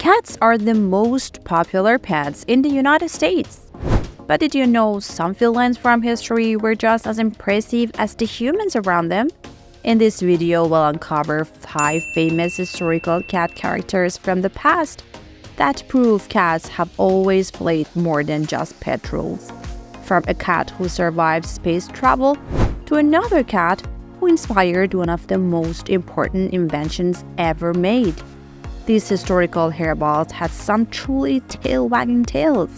Cats are the most popular pets in the United States. But did you know some felines from history were just as impressive as the humans around them? In this video, we'll uncover 5 famous historical cat characters from the past that prove cats have always played more than just pet roles. From a cat who survived space travel to another cat who inspired one of the most important inventions ever made. These historical hairballs had some truly tail-wagging tails.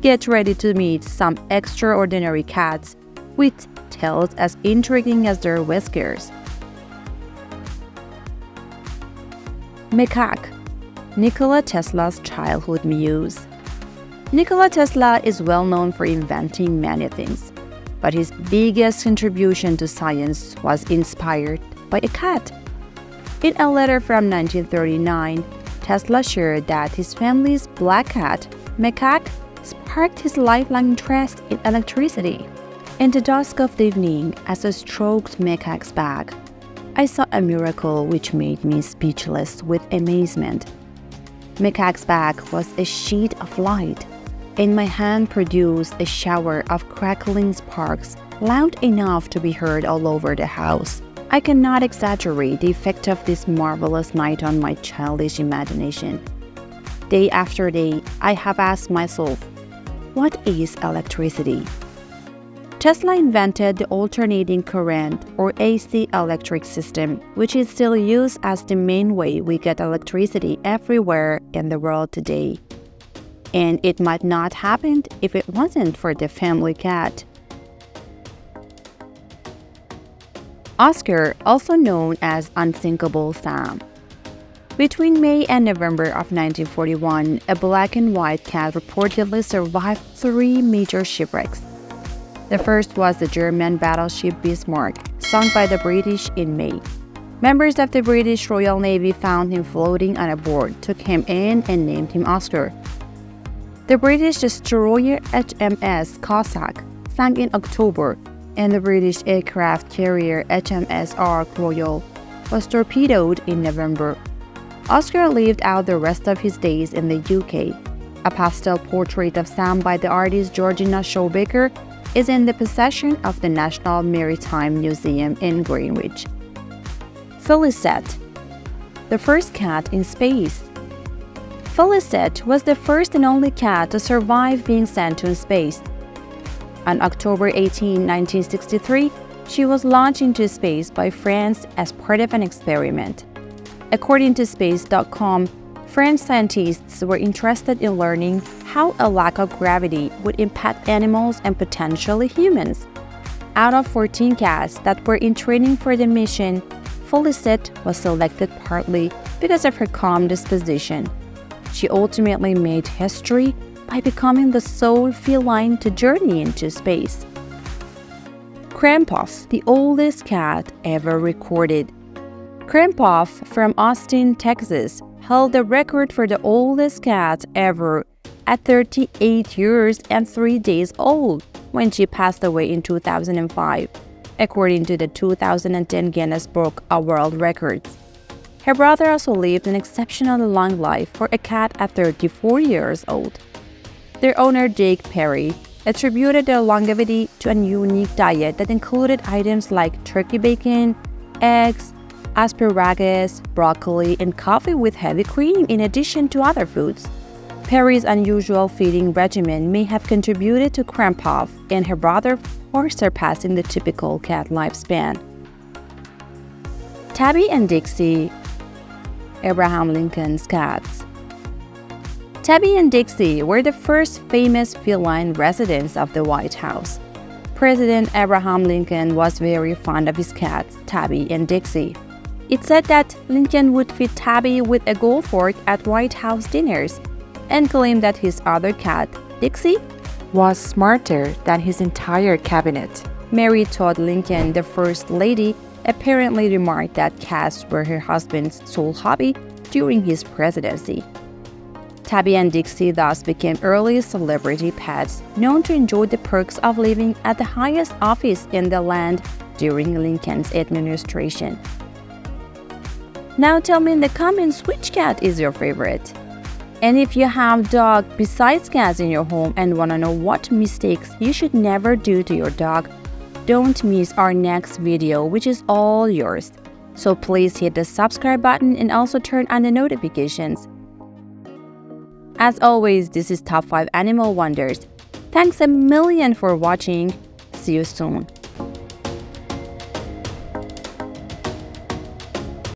Get ready to meet some extraordinary cats with tails as intriguing as their whiskers. Maak, Nikola Tesla's childhood muse. Nikola Tesla is well known for inventing many things, but his biggest contribution to science was inspired by a cat. In a letter from 1939, Tesla shared that his family's black cat, Maak, sparked his lifelong interest in electricity. In the dusk of the evening, as I stroked Maak's back, I saw a miracle which made me speechless with amazement. Maak's back was a sheet of light, and my hand produced a shower of crackling sparks loud enough to be heard all over the house. I cannot exaggerate the effect of this marvelous night on my childish imagination. Day after day, I have asked myself, what is electricity? Tesla invented the alternating current or AC electric system, which is still used as the main way we get electricity everywhere in the world today. And it might not happen if it wasn't for the family cat. Oscar, also known as Unsinkable Sam. Between May and November of 1941, a black and white cat reportedly survived 3 major shipwrecks. The first was the German battleship Bismarck, sunk by the British in May. Members of the British Royal Navy found him floating on a board, took him in, and named him Oscar. The British destroyer HMS Cossack sank in October, and the British aircraft carrier HMS Ark Royal was torpedoed in November. Oscar lived out the rest of his days in the UK. A pastel portrait of Sam by the artist Georgina Showbaker is in the possession of the National Maritime Museum in Greenwich. Felicette, the first cat in space. Felicette was the first and only cat to survive being sent to space. On October 18, 1963, she was launched into space by France as part of an experiment. According to Space.com, French scientists were interested in learning how a lack of gravity would impact animals and potentially humans. Out of 14 cats that were in training for the mission, Felicette was selected partly because of her calm disposition. She ultimately made history by becoming the sole feline to journey into space. Kampos, the oldest cat ever recorded. Kampos from Austin, Texas, held the record for the oldest cat ever at 38 years and 3 days old when she passed away in 2005, according to the 2010 Guinness Book of World Records. Her brother also lived an exceptionally long life for a cat at 34 years old. Their owner, Jake Perry, attributed their longevity to a unique diet that included items like turkey bacon, eggs, asparagus, broccoli, and coffee with heavy cream in addition to other foods. Perry's unusual feeding regimen may have contributed to Kampos and her brother far surpassing the typical cat lifespan. Tabby and Dixie, Abraham Lincoln's cats. Tabby and Dixie were the first famous feline residents of the White House. President Abraham Lincoln was very fond of his cats, Tabby and Dixie. It's said that Lincoln would feed Tabby with a gold fork at White House dinners and claimed that his other cat, Dixie, was smarter than his entire cabinet. Mary Todd Lincoln, the First Lady, apparently remarked that cats were her husband's sole hobby during his presidency. Tabby and Dixie thus became early celebrity pets, known to enjoy the perks of living at the highest office in the land during Lincoln's administration. Now tell me in the comments which cat is your favorite. And if you have dog besides cats in your home and want to know what mistakes you should never do to your dog, don't miss our next video, which is all yours. So please hit the subscribe button and also turn on the notifications. As always, this is Top 5 Animal Wonders. Thanks a million for watching. See you soon.